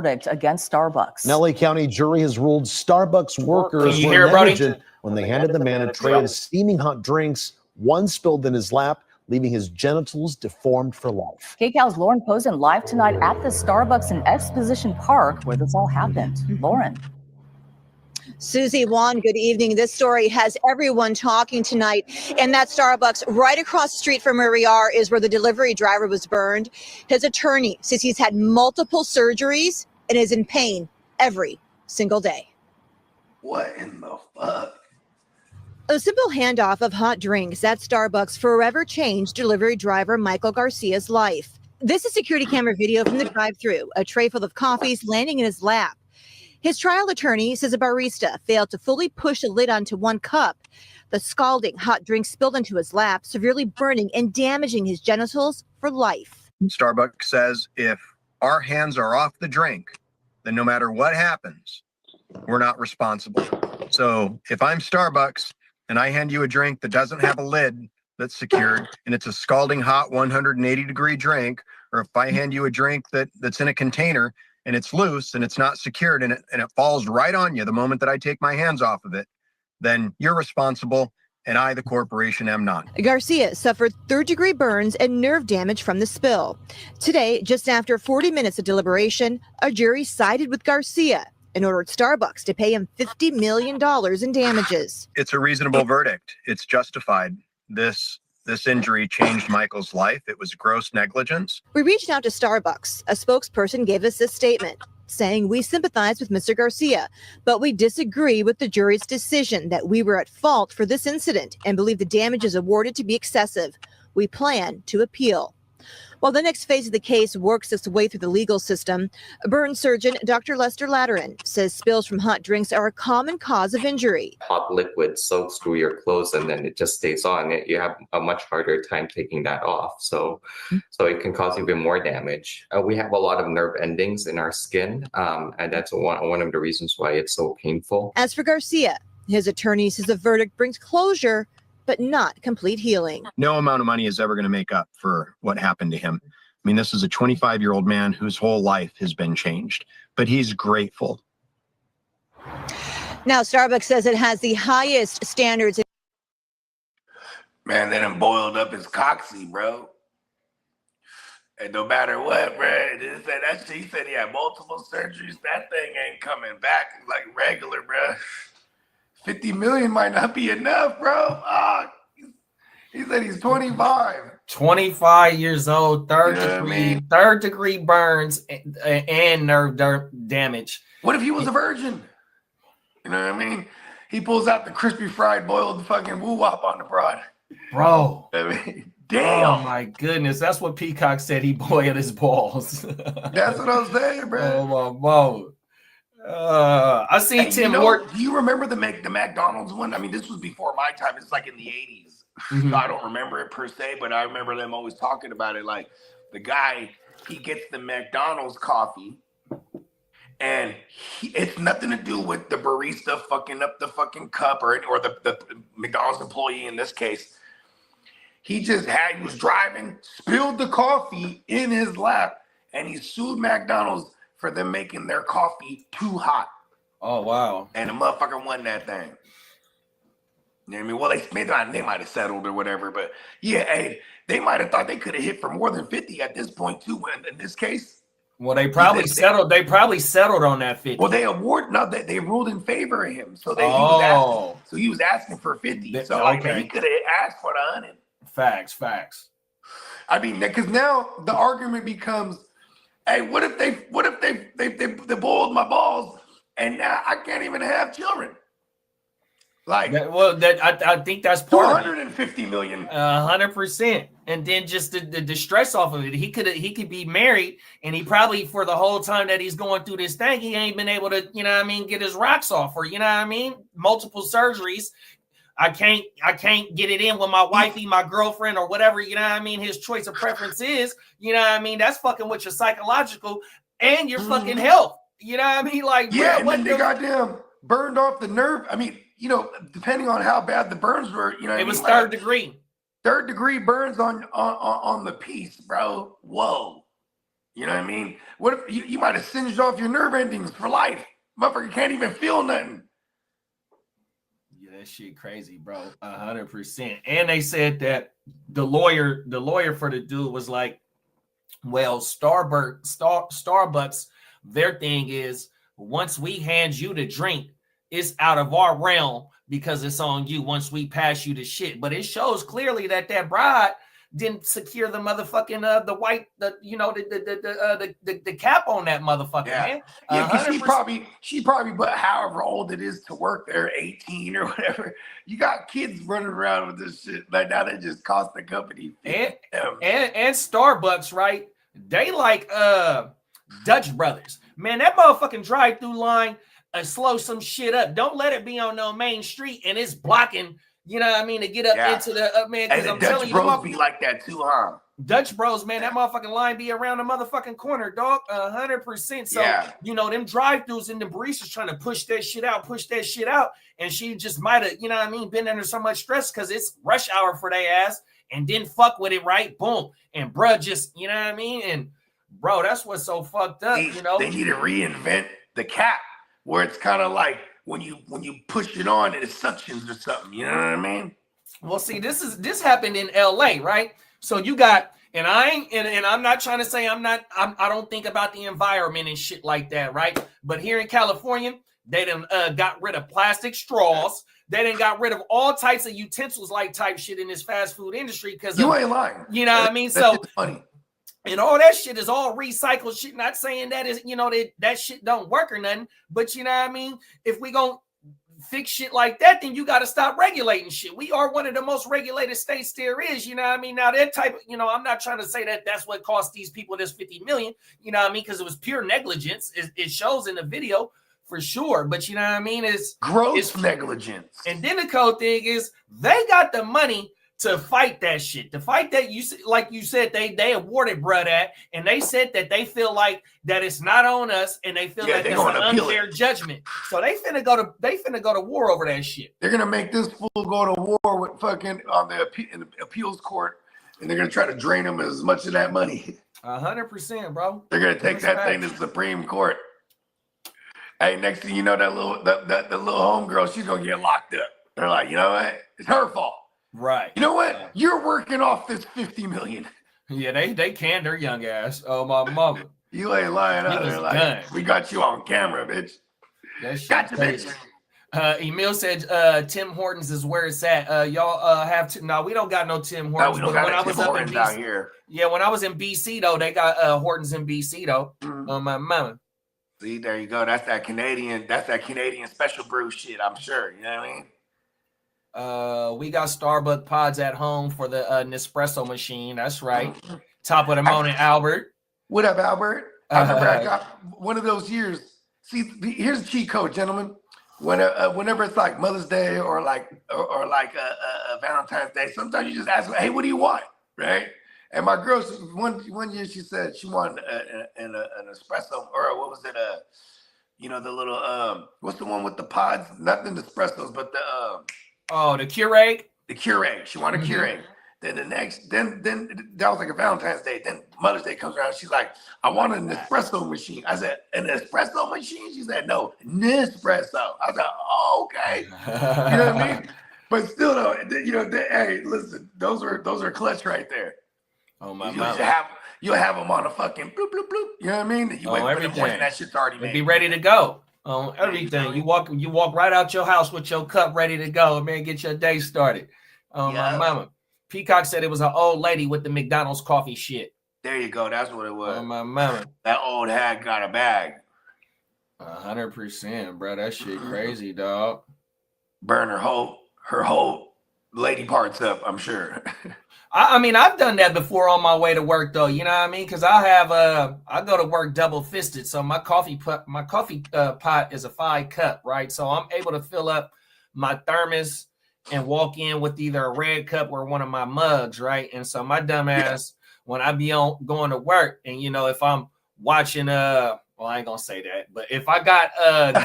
verdict against Starbucks. An LA County jury has ruled Starbucks workers were negligent when they handed the man a tray of steaming hot drinks. One spilled in his lap, leaving his genitals deformed for life. KCAL's Lauren Posen live tonight at the Starbucks in Exposition Park where this all happened. Lauren. Susie Wan, good evening. This story has everyone talking tonight. And that Starbucks right across the street from where we are is where the delivery driver was burned. His attorney says he's had multiple surgeries and is in pain every single day. What in the fuck? A simple handoff of hot drinks at Starbucks forever changed delivery driver Michael Garcia's life. This is security camera video from the drive-thru, a tray full of coffees landing in his lap. His trial attorney says a barista failed to fully push a lid onto one cup. The scalding hot drink spilled into his lap, severely burning and damaging his genitals for life. Starbucks says if our hands are off the drink, then no matter what happens, we're not responsible. So if I'm Starbucks and I hand you a drink that doesn't have a lid that's secured and it's a scalding hot 180-degree drink, or if I hand you a drink that's in a container and it's loose and it's not secured and it falls right on you the moment that I take my hands off of it, then you're responsible and I, the corporation, am not. Garcia suffered third-degree burns and nerve damage from the spill. Today, just after 40 minutes of deliberation, a jury sided with Garcia and ordered Starbucks to pay him $50 million in damages. It's a reasonable verdict. It's justified. This injury changed Michael's life. It was gross negligence. We reached out to Starbucks. A spokesperson gave us this statement, saying we sympathize with Mr. Garcia, but we disagree with the jury's decision that we were at fault for this incident and believe the damages awarded to be excessive. We plan to appeal. While the next phase of the case works its way through the legal system, burn surgeon Dr. Lester Latteran says spills from hot drinks are a common cause of injury. Hot liquid soaks through your clothes and then it just stays on. You have a much harder time taking that off. So it can cause even more damage. We have a lot of nerve endings in our skin, and that's one of the reasons why it's so painful. As for Garcia, his attorney says the verdict brings closure, but not complete healing. No amount of money is ever going to make up for what happened to him. I mean, this is a 25-year-old man whose whole life has been changed, but he's grateful. Now, Starbucks says it has the highest standards. Man, they done boiled up his coxie, bro. And no matter what, bro, he said he had multiple surgeries. That thing ain't coming back like regular, bro. 50 million might not be enough, bro. He said he's 25. 25 years old, third degree burns and nerve damage. What if he was a virgin? You know what I mean? He pulls out the crispy fried boiled fucking woo-wop on the broad. Bro. I mean, damn. Oh my goodness. That's what Peacock said. He boiled his balls. That's what I'm saying, bro. Oh my God. I seen Tim Horton. Do you remember the McDonald's one? I mean, this was before my time. It's like in the 80s. Mm-hmm. So I don't remember it per se, but I remember them always talking about it. Like the guy, he gets the McDonald's coffee and it's nothing to do with the barista fucking up the fucking cup or the McDonald's employee in this case. He was driving, spilled the coffee in his lap, and he sued McDonald's for them making their coffee too hot. Oh, wow. And the motherfucker won that thing. You know what I mean? Well, they might have settled or whatever, but yeah, hey, they might have thought they could have hit for more than 50 at this point too. In this case, well, they probably settled. They probably settled on that 50. Well, they ruled in favor of him, so he was asking for 50. So okay. He could have asked for the 100. Facts. I mean, because now the argument becomes, hey, what if they boiled my balls and now I can't even have children? Like, I think that's part of it. $250 million. 100%. And then just the stress off of it. He could be married, and he probably for the whole time that he's going through this thing, he ain't been able to, get his rocks off, or multiple surgeries. I can't get it in with my wifey, my girlfriend, or whatever, his choice of preference is, that's fucking with your psychological and your fucking health. Like, yeah, and then they goddamn burned off the nerve. I mean, depending on how bad the burns were, it was third degree. Third degree burns on the piece, bro. Whoa. You know what I mean? What if you might have singed off your nerve endings for life? Motherfucker can't even feel nothing. Yeah, that shit crazy, bro. 100%. And they said that the lawyer for the dude was like, well, Starbucks, their thing is once we hand you the drink, it's out of our realm because it's on you once we pass you the shit. But it shows clearly that bride didn't secure the motherfucking the cap on that motherfucker, man. Yeah, because she probably, but however old it is to work there, 18 or whatever. You got kids running around with this shit. Like now, they just cost the company. And Starbucks, right? They like Dutch Brothers, man. That motherfucking drive-through line slow some shit up. Don't let it be on no main street and it's blocking. You know what I mean? To get up into the man, because I'm telling you, Dutch Bros be like that too, huh? Dutch Bros, man, that motherfucking line be around the motherfucking corner, dog. 100%. So you know, them drive-throughs and the baristas trying to push that shit out, and she just might have, you know what I mean, been under so much stress because it's rush hour for their ass and didn't fuck with it right. Boom, and bruh, just you know what I mean, and bro, that's what's so fucked up. You know, they need to reinvent the cap where it's kind of like. When you push it on, it suctions or something. You know what I mean? Well, see, this happened in LA, right? So you got, and I'm not trying to say I don't think about the environment and shit like that, right? But here in California, they done got rid of plastic straws. They done got rid of all types of utensils like type shit in this fast food industry because you ain't lying. You know what I mean? So funny. And all that shit is all recycled shit. Not saying that is, you know, that shit don't work or nothing. But you know what I mean? If we gonna fix shit like that, then you got to stop regulating shit. We are one of the most regulated states there is. You know what I mean? Now that type of, you know, I'm not trying to say that that's what cost these people this 50 million. You know what I mean? Because it was pure negligence. It shows in the video for sure. But you know what I mean? It's gross negligence. And then the cold thing is they got the money to fight that shit, to fight that. You like you said, they awarded bruh that, and they said that they feel like that it's not on us, and they feel like it's an unfair judgment. So they finna go to war over that shit. They're gonna make this fool go to war with fucking on the appeals court, and they're gonna try to drain him as much of that money. 100%, bro. They're gonna take that thing to the Supreme Court. Hey, next thing you know, that little homegirl, she's gonna get locked up. They're like, you know what? It's her fault. Right. You know what? You're working off this 50 million. Yeah, they canned her young ass. Oh, my mama. You ain't lying out there like, we got you on camera, bitch. Gotcha, bitch. Emil said Tim Hortons is where it's at. Y'all have to. No, we don't got no Tim Hortons. No, we don't got Tim Hortons out here. Yeah, when I was in BC, though, they got Hortons in BC, though. On my mama. See, there you go. That's that Canadian special brew shit, I'm sure. You know what I mean? We got Starbucks pods at home for the Nespresso machine. That's right. Top of the morning, Albert. What up, Albert? I remember I got one of those years. See, here's a cheat code, gentlemen. Whenever it's like Mother's Day or like a Valentine's Day, sometimes you just ask, "Hey, what do you want?" Right? And my girl, one year she said she wanted an espresso, or what was it? You know, the little what's the one with the pods? Not the espressos, but the the Keurig. The Keurig. She wanted a Keurig. Then then that was like a Valentine's Day. Then Mother's Day comes around. She's like, I want an espresso machine. I said, an espresso machine? She said, no, Nespresso. I said, oh, okay. You know what I mean? But still, though, you know, hey, listen, those are clutch right there. Oh my God. You'll have them on a fucking bloop, bloop, bloop. You know what I mean? You wait for the morning, that shit's already made. Be ready to go. On everything. You walk right out your house with your cup ready to go, man. Get your day started. My mama. Peacock said it was an old lady with the McDonald's coffee shit. There you go. That's what it was. My mama. That old hag got a bag. 100%, bro. That shit crazy, dog. Burn her whole lady parts up, I'm sure. I mean, I've done that before on my way to work, though. You know what I mean? Because I go to work double fisted, so my coffee pot is a 5 cup, right? So I'm able to fill up my thermos and walk in with either a red cup or one of my mugs, right? And so my dumb ass, when I be going to work, and you know, if I'm watching Well, I ain't gonna say that, but if I got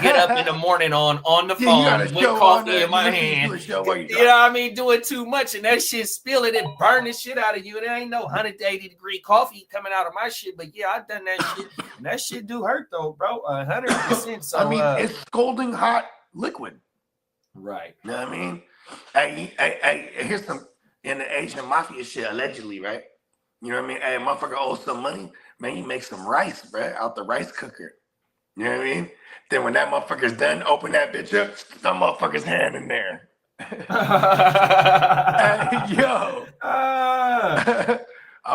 get up in the morning on the phone with coffee in my hand, you know what I mean, doing too much and that shit spill it burn the shit out of you. There ain't no 180 degree coffee coming out of my shit, but yeah, I've done that shit, and that shit do hurt though, bro. 100%. So I mean, it's scalding hot liquid, right? You know what I mean? Hey, here's some in the Asian mafia shit allegedly, right? You know what I mean? Hey, motherfucker owes some money. Man, you make some rice, bro, out the rice cooker. You know what I mean? Then when that motherfucker's done, open that bitch up, some motherfucker's hand in there. Hey, yo. I'm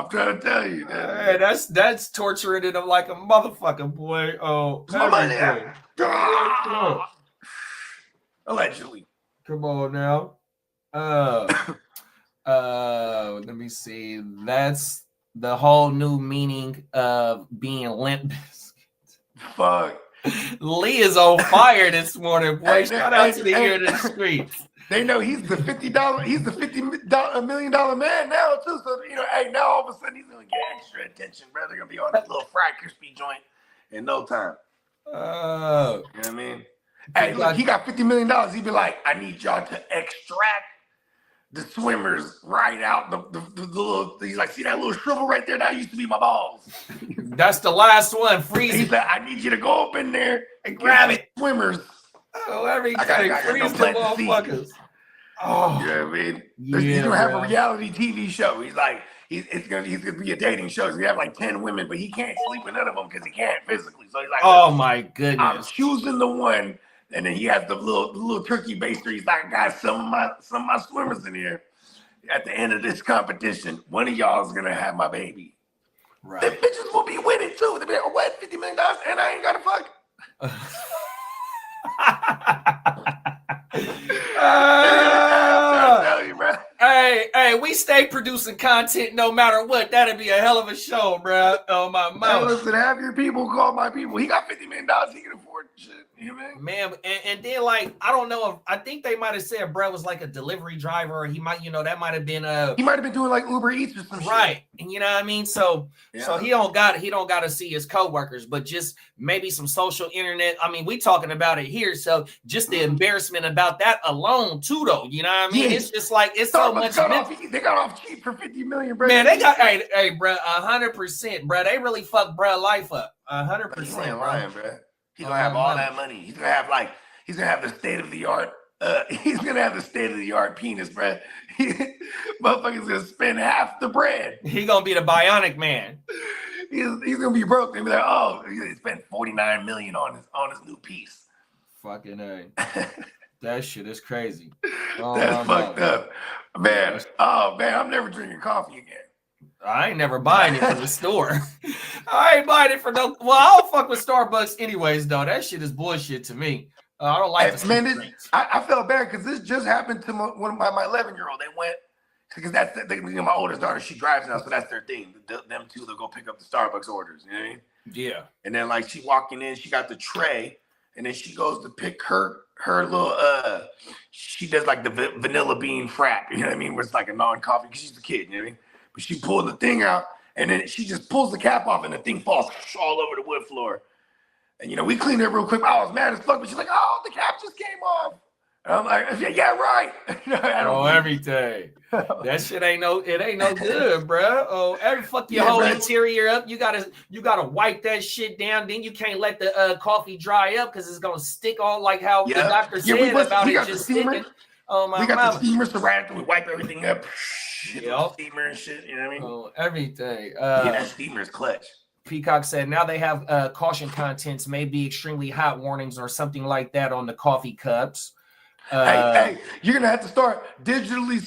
trying to tell you. Hey, that's torturing it like a motherfucker, boy. Oh, allegedly. Come on now. Let me see. That's the whole new meaning of being Limp Bizkit. Fuck. Lee is on fire this morning, boy. Shout out to the ear of the streets. They know he's the $50 million man now too. So you know, hey, now all of a sudden he's gonna get extra attention, bro. They're gonna be on that little fried crispy joint in no time. You know what I mean? Hey, look, he got $50 million. He'd be like, I need y'all to extract the swimmers right out the little. He's like, see that little shrivel right there? That used to be my balls. That's the last one. Freeze. He's like, I need you to go up in there and grab it. Swimmers. Oh, everything. Freeze the motherfuckers. Oh, you know what I mean? He's gonna have a reality TV show. He's like, he's gonna be a dating show. He's gonna have like 10 women, but he can't sleep with none of them because he can't physically. So he's like, oh my goodness, I'm choosing the one. And then he has the little turkey baster. He's like, I got some of my swimmers in here. At the end of this competition, one of y'all is gonna have my baby. Right. The bitches will be winning too. They'll be like, what? $50 million and I ain't gotta fuck. Hey, we stay producing content no matter what. That'd be a hell of a show, bro. Oh my mouth. Listen, have your people call my people. He got $50 million. He can afford shit. You know what I mean? Man, and then like I don't know if I think they might have said Brett was like a delivery driver, or he might, that might have been he might have been doing like Uber Eats or some right. Shit. And you know what I mean? So he don't got to see his coworkers, but just maybe some social internet. I mean, we talking about it here, so just the embarrassment about that alone too, though. You know what I mean? Yeah. It's just like it's so much. They got off cheap for $50 million, bro. Man, they got hey, bro, 100%, bro. They really fucked bro life up, 100%, lying, bro. He's gonna have all that money. He's gonna have the state of the art. He's gonna have the state of the art penis, bro. Motherfucker's gonna spend half the bread. He gonna be the bionic man. He's gonna be broke. They'll be like, oh, he spent $49 million on his new piece. Fucking A. That shit is crazy. That's fucked up, man. Oh man, I'm never drinking coffee again. I ain't never buying it from the store. I ain't buying it for no. Well, I don't fuck with Starbucks anyways, though. That shit is bullshit to me. I don't like the man. I felt bad because this just happened to my 11-year-old. They went because my oldest daughter. She drives now, so that's their thing. Them two, they'll go pick up the Starbucks orders. You know what I mean? Yeah. And then like she walking in, she got the tray, and then she goes to pick her little. She does like the vanilla bean frap. You know what I mean? Where it's like a non-coffee because she's a kid. You know what I mean? But she pulled the thing out, and then she just pulls the cap off, and the thing falls all over the wood floor. And, we cleaned it real quick. I was mad as fuck, but she's like, oh, the cap just came off. And I'm like, yeah, right. Everything. That shit ain't no good, bro. Oh, fuck your whole interior up. You gotta wipe that shit down. Then you can't let the coffee dry up because it's gonna stick on like how the doctor said about it just sticking. Oh my god. We got the steamer, so right after we wipe everything up. Steamer and shit, you know what I mean? Oh, everything. That steamer is clutch. Peacock said now they have caution contents, may be extremely hot warnings or something like that on the coffee cups. Hey, you're gonna have to start digitally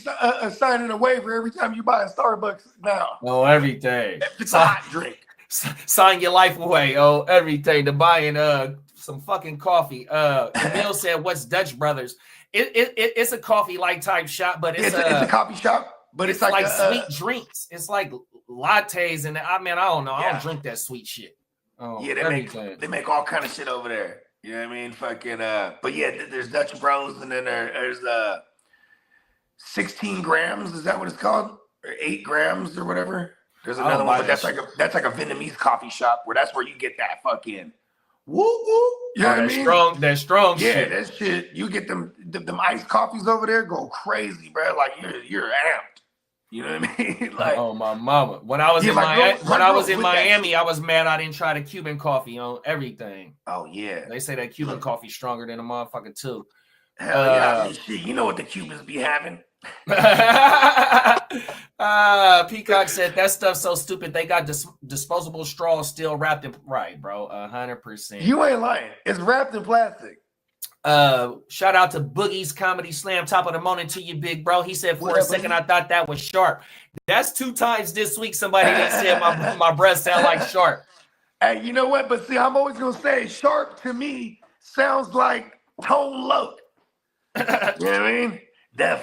signing a waiver every time you buy a Starbucks now. Oh, everything. It's a hot drink. Sign your life away. Oh, everything to buying some fucking coffee. Emil said, "What's Dutch Brothers?" It's a coffee like type shop, but it's a coffee shop. But it's like sweet drinks. It's like lattes, and I don't know. I don't drink that sweet shit. Oh, yeah, they make all kind of shit over there. You know what I mean? Fucking but yeah, there's Dutch Bros, and then there's 16 grams. Is that what it's called? Or 8 grams or whatever. There's another one, but that's like a Vietnamese coffee shop where that's where you get that fucking woo woo. You know what I mean? That strong yeah, shit. that shit. You get them iced coffees over there, go crazy, bro. Like you're amped. You know what I mean? Like, oh my mama. When I was in Miami, I was mad I didn't try the Cuban coffee on everything. Oh yeah. They say that Cuban coffee's stronger than a motherfucker too. Hell yeah. Shit, you know what the Cubans be having. Peacock said that stuff's so stupid. They got disposable straws still wrapped in right, bro. 100%. You ain't lying. It's wrapped in plastic. Shout out to Boogie's Comedy Slam. Top of the morning to you, big bro. He said for a second I thought that was sharp. That's 2 times this week somebody said my breath sound like sharp. Hey, you know what? But see, I'm always gonna say sharp to me sounds like tone low. You know what I mean? That